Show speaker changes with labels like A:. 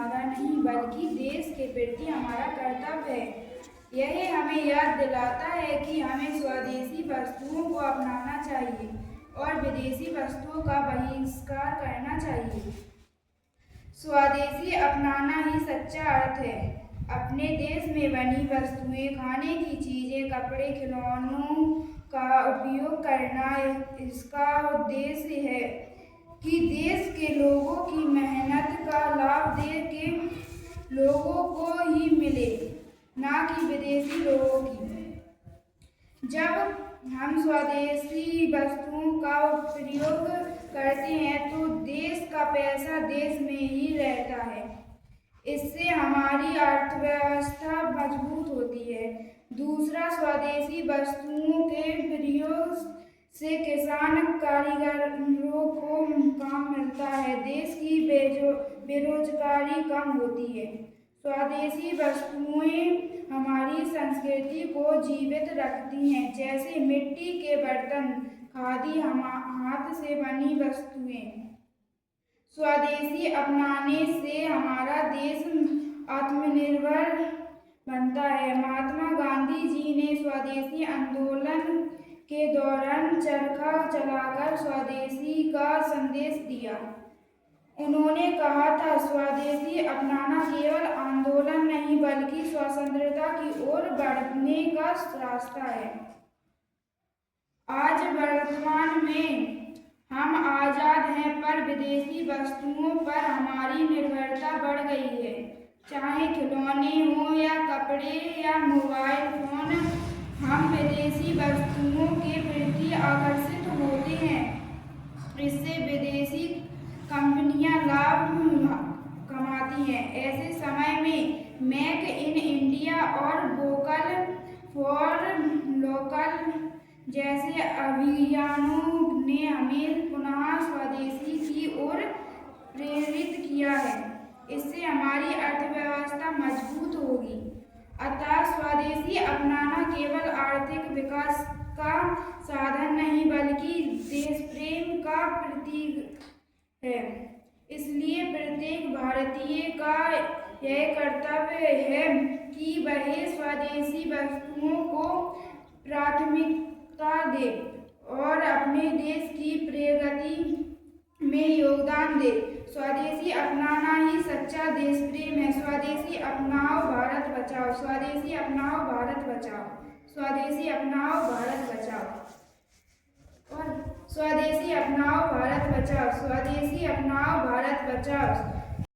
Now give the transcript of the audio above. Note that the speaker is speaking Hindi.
A: नारा नहीं बल्कि देश के प्रति हमारा कर्तव्य है। यह हमें याद दिलाता है कि हमें स्वदेशी वस्तुओं को अपनाना चाहिए और विदेशी वस्तुओं का बहिष्कार करना चाहिए। स्वदेशी अपनाना ही सच्चा अर्थ है। अपने देश में बनी वस्तुएं, खाने की चीजें, कपड़े, खिलौनों का उपयोग करना। इसका उद्देश्य है कि देश के लोगों की मेहनत का लाभ देश के लोगों को ही मिले, ना कि विदेशी लोगों की। जब हम स्वदेशी वस्तुओं का प्रयोग करते हैं तो देश का पैसा देश में ही रहता है। इससे हमारी अर्थव्यवस्था मजबूत होती है। दूसरा, स्वदेशी वस्तुओं के प्रयोग से किसान कारीगरों को काम मिलता है, देश की बेरोजगारी कम होती है। स्वदेशी वस्तुएं हमारी संस्कृति को जीवित रखती हैं, जैसे मिट्टी के बर्तन, खादी, हाथ से बनी वस्तुएं। स्वदेशी अपनाने से हमारा देश आत्मनिर्भर बनता है। महात्मा गांधी जी ने स्वदेशी आंदोलन के दौरान चरखा चलाकर स्वदेशी का संदेश दिया। उन्होंने कहा था, स्वदेशी अपनाना केवल आंदोलन नहीं बल्कि स्वतंत्रता की ओर बढ़ने का रास्ता है। आज वर्तमान में हम आजाद हैं, पर विदेशी वस्तुओं पर हमारी निर्भरता बढ़ गई है। चाहे खिलौने हों या कपड़े या मोबाइल फोन, हम विदेशी वस्तुओं के प्रति आकर्षित होते हैं। इससे विदेशी कंपनियां लाभ कमाती हैं। ऐसे समय में मेक इन इंडिया और वोकल फॉर लोकल जैसे अभियानों ने हमें पुनः स्वदेशी की ओर प्रेरित किया है। इससे हमारी अर्थव्यवस्था मजबूत होगी। अतः स्वदेशी अपनाना केवल आर्थिक विकास का साधन नहीं बल्कि देश प्रेम का प्रतीक है। इसलिए प्रत्येक भारतीय का यह कर्तव्य है कि वह स्वदेशी वस्तुओं को प्राथमिकता दे और अपने देश की प्रगति में योगदान दे। स्वदेशी अपनाना ही सच्चा देश प्रेम है। स्वदेशी अपनाओ, भारत बचाओ। स्वदेशी अपनाओ, भारत बचाओ। स्वदेशी अपनाओ, भारत बचाओ। और स्वदेशी अपनाओ, भारत बचाओ। स्वदेशी अपनाओ, भारत बचाओ।